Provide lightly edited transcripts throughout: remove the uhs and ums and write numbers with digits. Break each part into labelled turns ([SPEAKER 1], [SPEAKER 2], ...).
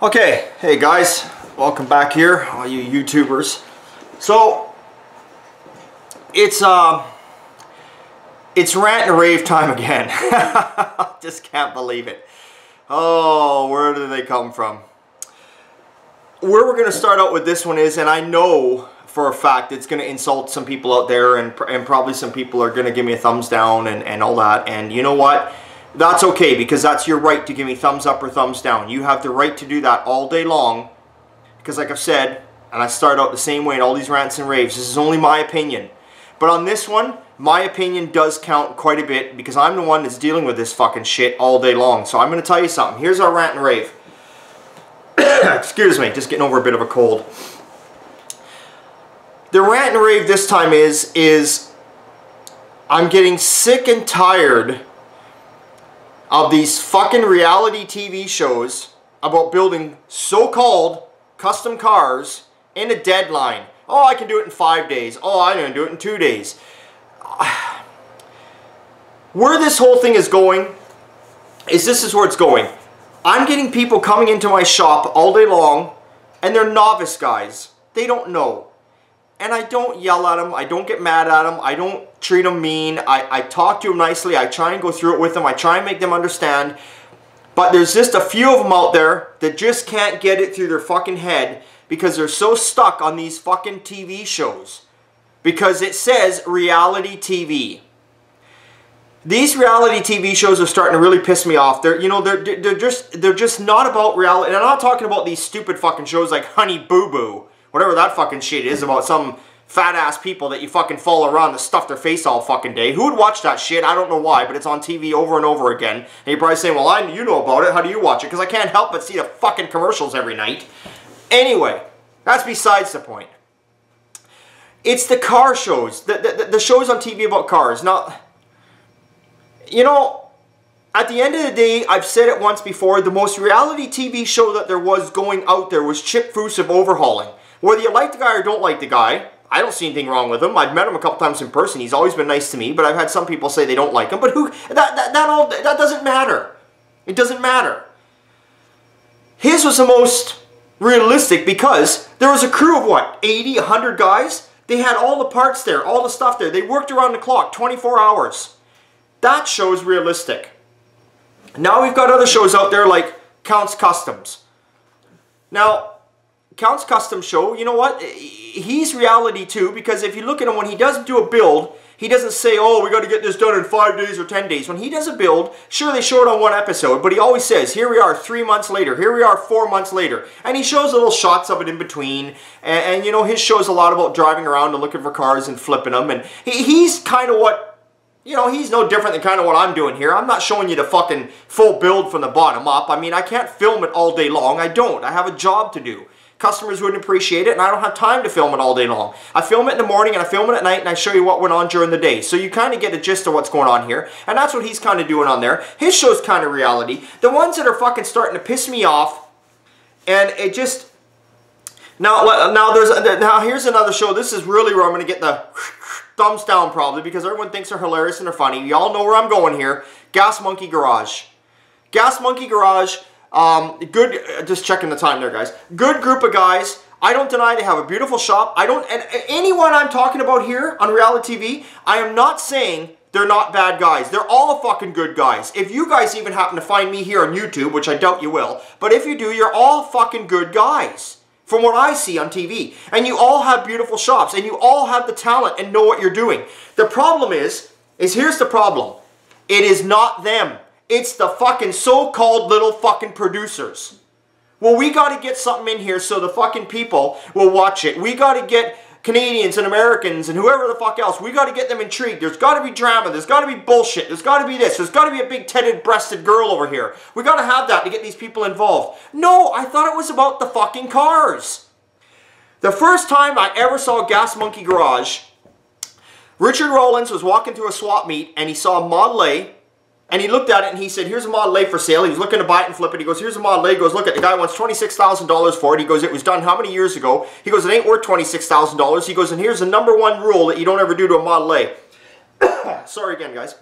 [SPEAKER 1] Okay, hey guys, welcome back here, all you YouTubers. So it's rant and rave time again. Just can't believe it. Oh, where do they come from? Where we're gonna start out with this one is, and I know for a fact it's gonna insult some people out there, and probably some people are gonna give me a thumbs down and all that. And you know what? That's okay, because that's your right to give me thumbs up or thumbs down. You have the right to do that all day long, because like I've said, and I start out the same way in all these rants and raves, this is only my opinion. But on this one, my opinion does count quite a bit, because I'm the one that's dealing with this fucking shit all day long. So I'm going to tell you something. Here's our rant and rave. Excuse me, just getting over a bit of a cold. The rant and rave this time is I'm getting sick and tired of these fucking reality TV shows about building so-called custom cars in a deadline. Oh, I can do it in 5 days. Oh, I can do it in 2 days. Where this whole thing is going is this is where it's going. I'm getting people coming into my shop all day long, and they're novice guys. They don't know. And I don't yell at them, I don't get mad at them, I don't treat them mean, I talk to them nicely, I try and go through it with them, I try and make them understand. But there's just a few of them out there that just can't get it through their fucking head because they're so stuck on these fucking TV shows. Because it says reality TV. These reality TV shows are starting to really piss me off. They're just not about reality. And I'm not talking about these stupid fucking shows like Honey Boo Boo. Whatever that fucking shit is about some fat ass people that you fucking follow around that stuff their face all fucking day. Who would watch that shit? I don't know why, but it's on TV over and over again. And you're probably saying, well, you know about it. How do you watch it? Because I can't help but see the fucking commercials every night. Anyway, that's besides the point. It's the car shows. The shows on TV about cars. Now, you know, at the end of the day, I've said it once before, the most reality TV show that there was going out there was Chip Foose of Overhauling. Whether you like the guy or don't like the guy, I don't see anything wrong with him. I've met him a couple times in person. He's always been nice to me, but I've had some people say they don't like him. But who? That doesn't matter. It doesn't matter. His was the most realistic because there was a crew of what, 80, 100 guys? They had all the parts there, all the stuff there. They worked around the clock, 24 hours. That show is realistic. Now we've got other shows out there like Count's Customs. Now, Count's Custom Show, you know what? He's reality too, because if you look at him, when he does do a build, he doesn't say, oh, we got to get this done in 5 days or 10 days. When he does a build, sure, they show it on one episode, but he always says, here we are 3 months later, here we are 4 months later. And he shows little shots of it in between. And you know, his show's a lot about driving around and looking for cars and flipping them. And he's kind of what, you know, he's no different than kind of what I'm doing here. I'm not showing you the fucking full build from the bottom up. I mean, I can't film it all day long. I don't. I have a job to do. Customers wouldn't appreciate it, and I don't have time to film it all day long. I film it in the morning, and I film it at night, and I show you what went on during the day. So you kind of get a gist of what's going on here, and that's what he's kind of doing on there. His show's kind of reality. The ones that are fucking starting to piss me off, and it just... Now here's another show. This is really where I'm going to get the thumbs down probably, because everyone thinks they're hilarious and they're funny. Y'all know where I'm going here. Gas Monkey Garage. Gas Monkey Garage... good, just checking the time there, guys. Good group of guys. I don't deny they have a beautiful shop. And anyone I'm talking about here on reality TV, I am not saying they're not bad guys. They're all fucking good guys. If you guys even happen to find me here on YouTube, which I doubt you will, but if you do, you're all fucking good guys. From what I see on TV. And you all have beautiful shops, and you all have the talent and know what you're doing. The problem is here's the problem. It is not them. It's the fucking so-called little fucking producers. Well, we got to get something in here so the fucking people will watch it. We got to get Canadians and Americans and whoever the fuck else. We got to get them intrigued. There's got to be drama. There's got to be bullshit. There's got to be this. There's got to be a big titted breasted girl over here. We got to have that to get these people involved. No, I thought it was about the fucking cars. The first time I ever saw Gas Monkey Garage, Richard Rollins was walking through a swap meet and he saw a Model A. And he looked at it and he said, here's a Model A for sale. He was looking to buy it and flip it. He goes, here's a Model A. He goes, look at the guy wants $26,000 for it. He goes, it was done how many years ago? He goes, it ain't worth $26,000. He goes, and here's the #1 rule that you don't ever do to a Model A. Sorry again, guys.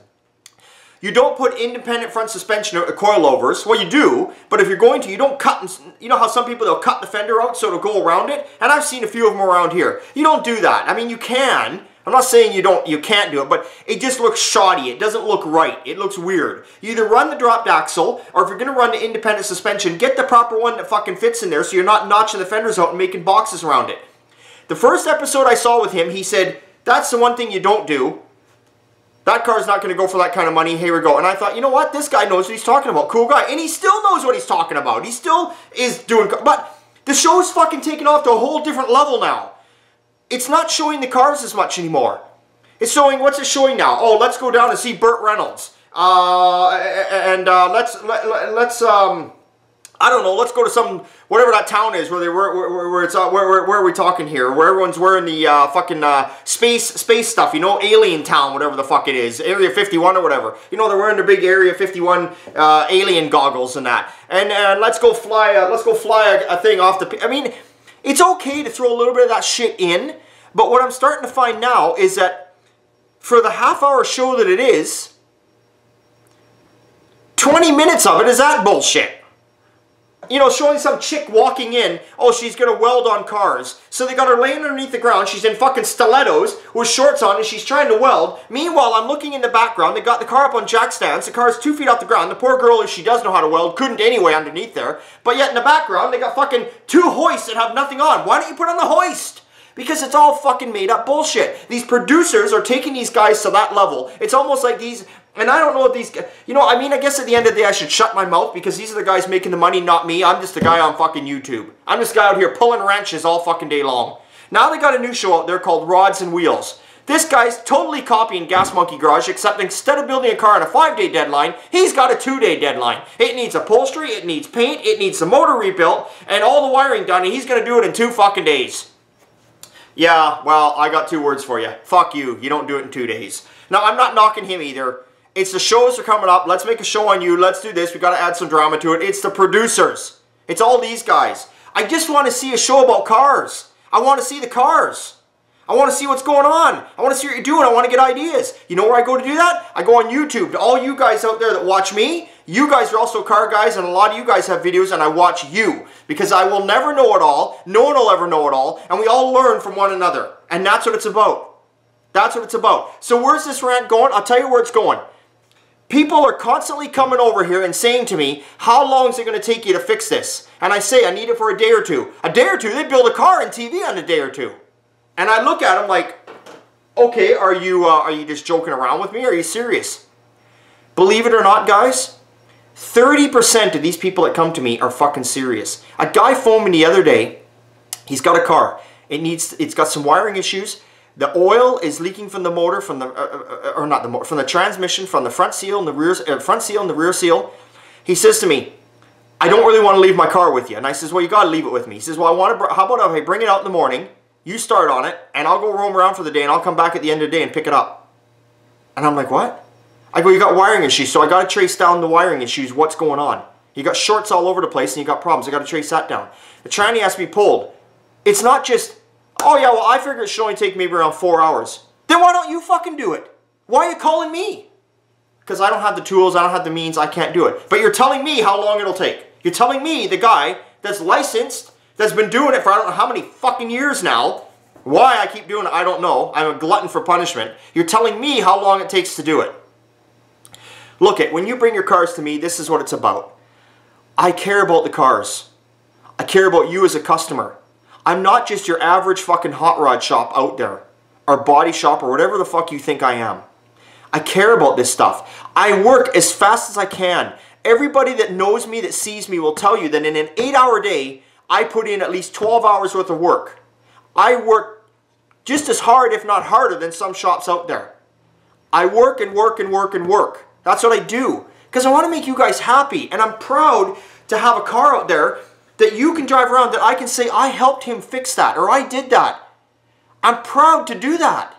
[SPEAKER 1] You don't put independent front suspension coilovers. Well, you do, but if you're going to, you don't cut, you know how some people, they'll cut the fender out so it'll go around it? And I've seen a few of them around here. You don't do that. I mean, you can. I'm not saying you can't do it, but it just looks shoddy. It doesn't look right. It looks weird. You either run the dropped axle, or if you're going to run the independent suspension, get the proper one that fucking fits in there so you're not notching the fenders out and making boxes around it. The first episode I saw with him, he said, that's the one thing you don't do. That car's not going to go for that kind of money. Here we go. And I thought, you know what? This guy knows what he's talking about. Cool guy. And he still knows what he's talking about. He still is doing... But the show's fucking taken off to a whole different level now. It's not showing the cars as much anymore. It's showing... What's it showing now? Oh, let's go down and see Burt Reynolds. Let's I don't know, let's go to some, whatever that town is, where are we talking here? Where everyone's wearing the fucking space stuff, you know, Alien Town, whatever the fuck it is, Area 51 or whatever. You know, they're wearing the big Area 51 alien goggles and that. And let's go fly a thing off the, I mean, it's okay to throw a little bit of that shit in, but what I'm starting to find now is that for the half-hour show that it is, 20 minutes of it is that bullshit. You know, showing some chick walking in, oh, she's going to weld on cars. So they got her laying underneath the ground, she's in fucking stilettos with shorts on and she's trying to weld. Meanwhile, I'm looking in the background, they got the car up on jack stands, the car's 2 feet off the ground. The poor girl, if she does know how to weld, couldn't anyway underneath there. But yet in the background, they got fucking 2 hoists that have nothing on. Why don't you put on the hoist? Because it's all fucking made up bullshit. These producers are taking these guys to that level. It's almost like these... And I don't know if these... You know, I mean, I guess at the end of the day I should shut my mouth because these are the guys making the money, not me. I'm just the guy on fucking YouTube. I'm this guy out here pulling wrenches all fucking day long. Now they got a new show out there called Rods and Wheels. This guy's totally copying Gas Monkey Garage, except instead of building a car on a 5-day deadline, he's got a 2-day deadline. It needs upholstery, it needs paint, it needs the motor rebuilt, and all the wiring done, and he's going to do it in 2 fucking days. Yeah, well, I got 2 words for you. Fuck you. You don't do it in 2 days. Now, I'm not knocking him either. It's the shows are coming up. Let's make a show on you. Let's do this. We got to add some drama to it. It's the producers. It's all these guys. I just want to see a show about cars. I want to see the cars. I want to see what's going on. I want to see what you're doing. I want to get ideas. You know where I go to do that? I go on YouTube. To all you guys out there that watch me, you guys are also car guys, and a lot of you guys have videos, and I watch you. Because I will never know it all. No one will ever know it all. And we all learn from one another. And that's what it's about. That's what it's about. So where's this rant going? I'll tell you where it's going. People are constantly coming over here and saying to me, how long is it going to take you to fix this? And I say, I need it for a day or two. A day or two? They build a car and TV on a day or two. And I look at them like, okay, are you just joking around with me? Are you serious? Believe it or not, guys, 30% of these people that come to me are fucking serious. A guy phoned me the other day. He's got a car. It's got some wiring issues. The oil is leaking from the motor, from the from the transmission, from the front seal and the rear seal. He says to me, "I don't really want to leave my car with you." And I says, "Well, you got to leave it with me." He says, "Well, how about if I bring it out in the morning, you start on it, and I'll go roam around for the day, and I'll come back at the end of the day and pick it up." And I'm like, "What?" I go, "You got wiring issues, so I got to trace down the wiring issues. What's going on? You got shorts all over the place, and you got problems. I got to trace that down." The tranny has to be pulled. It's not just, oh yeah, well I figured it should only take maybe around 4 hours. Then why don't you fucking do it? Why are you calling me? Because I don't have the tools, I don't have the means, I can't do it. But you're telling me how long it'll take. You're telling me, the guy that's licensed, that's been doing it for I don't know how many fucking years now. Why I keep doing it, I don't know. I'm a glutton for punishment. You're telling me how long it takes to do it. Look, when you bring your cars to me, this is what it's about. I care about the cars. I care about you as a customer. I'm not just your average fucking hot rod shop out there, or body shop, or whatever the fuck you think I am. I care about this stuff. I work as fast as I can. Everybody that knows me, that sees me, will tell you that in an 8-hour day, I put in at least 12 hours worth of work. I work just as hard, if not harder, than some shops out there. I work and work and work and work. That's what I do. Because I want to make you guys happy. And I'm proud to have a car out there that you can drive around, that I can say, I helped him fix that, or I did that. I'm proud to do that.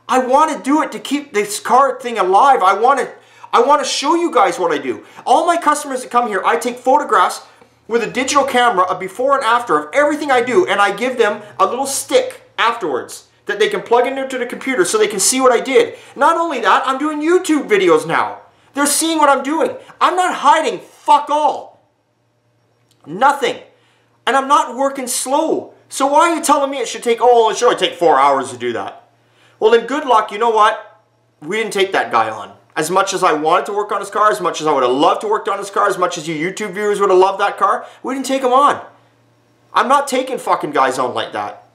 [SPEAKER 1] I want to do it to keep this car thing alive. I want to show you guys what I do. All my customers that come here, I take photographs with a digital camera, a before and after of everything I do, and I give them a little stick afterwards that they can plug into the computer so they can see what I did. Not only that, I'm doing YouTube videos now. They're seeing what I'm doing. I'm not hiding fuck all. Nothing. And I'm not working slow. So why are you telling me it should take, oh, it should only take 4 hours to do that? Well, then good luck. You know what? We didn't take that guy on. As much as I wanted to work on his car, as much as I would have loved to work on his car, as much as you YouTube viewers would have loved that car, we didn't take him on. I'm not taking fucking guys on like that.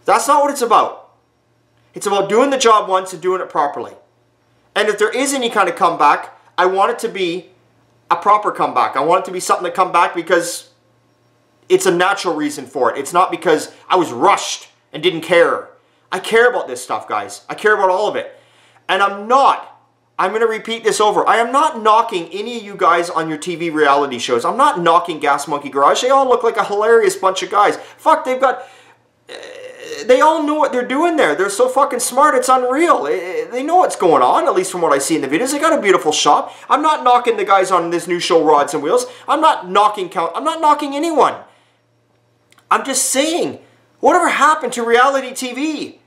[SPEAKER 1] That's not what it's about. It's about doing the job once and doing it properly. And if there is any kind of comeback, I want it to be a proper comeback. I want it to be something that come back because it's a natural reason for it. It's not because I was rushed and didn't care. I care about this stuff, guys. I care about all of it. And I'm going to repeat this over. I am not knocking any of you guys on your TV reality shows. I'm not knocking Gas Monkey Garage. They all look like a hilarious bunch of guys. Fuck, they all know what they're doing there. They're so fucking smart, it's unreal. They know what's going on, at least from what I see in the videos. They got a beautiful shop. I'm not knocking the guys on this new show, Rods and Wheels. I'm not knocking anyone. I'm just saying, whatever happened to reality TV?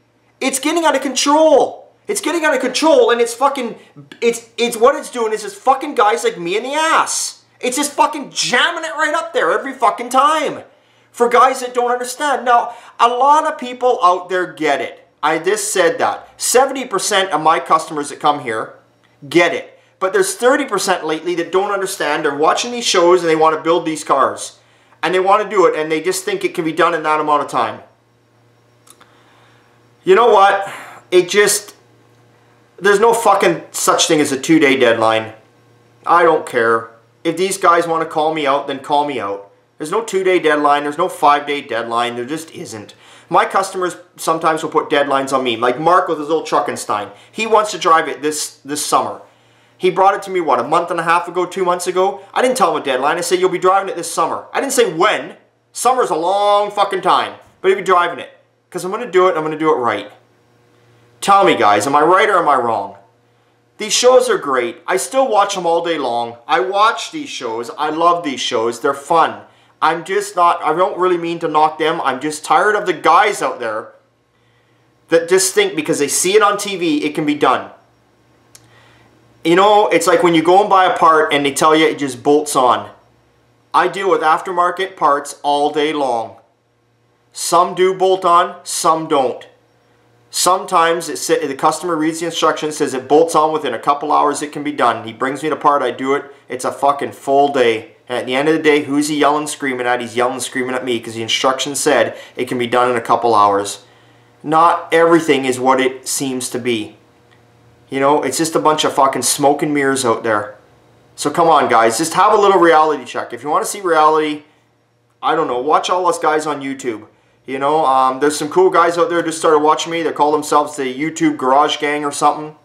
[SPEAKER 1] It's getting out of control. It's getting out of control, and it's fucking, it's what it's doing is just fucking guys like me in the ass. It's just fucking jamming it right up there every fucking time. For guys that don't understand. Now, a lot of people out there get it. I just said that. 70% of my customers that come here get it. But there's 30% lately that don't understand. They're watching these shows and they want to build these cars. And they want to do it, and they just think it can be done in that amount of time. You know what? There's no fucking such thing as a 2-day deadline. I don't care. If these guys want to call me out, then call me out. There's no 2-day deadline. There's no 5-day deadline. There just isn't. My customers sometimes will put deadlines on me. Like Mark with his old Truckenstein. He wants to drive it this summer. He brought it to me, what, a month and a half ago, 2 months ago? I didn't tell him a deadline. I said, you'll be driving it this summer. I didn't say when. Summer's a long fucking time. But he'll be driving it. Because I'm going to do it, and I'm going to do it right. Tell me, guys, am I right or am I wrong? These shows are great. I still watch them all day long. I watch these shows. I love these shows. They're fun. I don't really mean to knock them. I'm just tired of the guys out there that just think because they see it on TV, it can be done. You know, it's like when you go and buy a part and they tell you it just bolts on. I deal with aftermarket parts all day long. Some do bolt on, some don't. Sometimes the customer reads the instructions, says it bolts on within a couple hours, it can be done. He brings me the part, I do it. It's a fucking full day. And at the end of the day, who's he yelling, screaming at? He's yelling, screaming at me because the instructions said it can be done in a couple hours. Not everything is what it seems to be. You know, it's just a bunch of fucking smoke and mirrors out there. So come on, guys. Just have a little reality check. If you want to see reality, I don't know, watch all us guys on YouTube. You know, there's some cool guys out there who just started watching me. They call themselves the YouTube Garage Gang or something.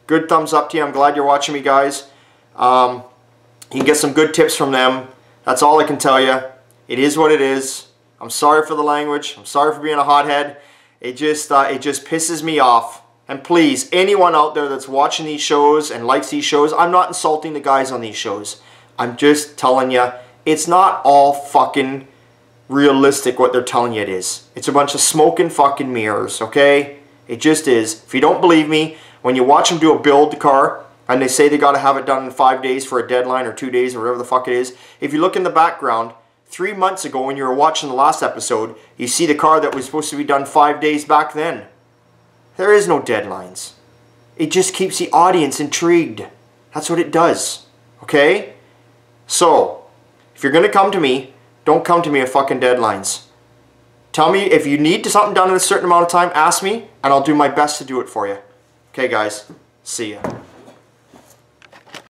[SPEAKER 1] Good thumbs up to you. I'm glad you're watching me, guys. You can get some good tips from them. That's all I can tell you. It is what it is. I'm sorry for the language. I'm sorry for being a hothead. It just pisses me off. And please, anyone out there that's watching these shows and likes these shows, I'm not insulting the guys on these shows. I'm just telling you, it's not all fucking realistic what they're telling you it is. It's a bunch of smoke and fucking mirrors, okay? It just is. If you don't believe me, when you watch them do a build car, and they say they got to have it done in 5 days for a deadline or 2 days or whatever the fuck it is. If you look in the background, 3 months ago when you were watching the last episode, you see the car that was supposed to be done 5 days back then. There is no deadlines. It just keeps the audience intrigued. That's what it does. Okay? So, if you're going to come to me, don't come to me with fucking deadlines. Tell me if you need something done in a certain amount of time, ask me, and I'll do my best to do it for you. Okay, guys? See ya.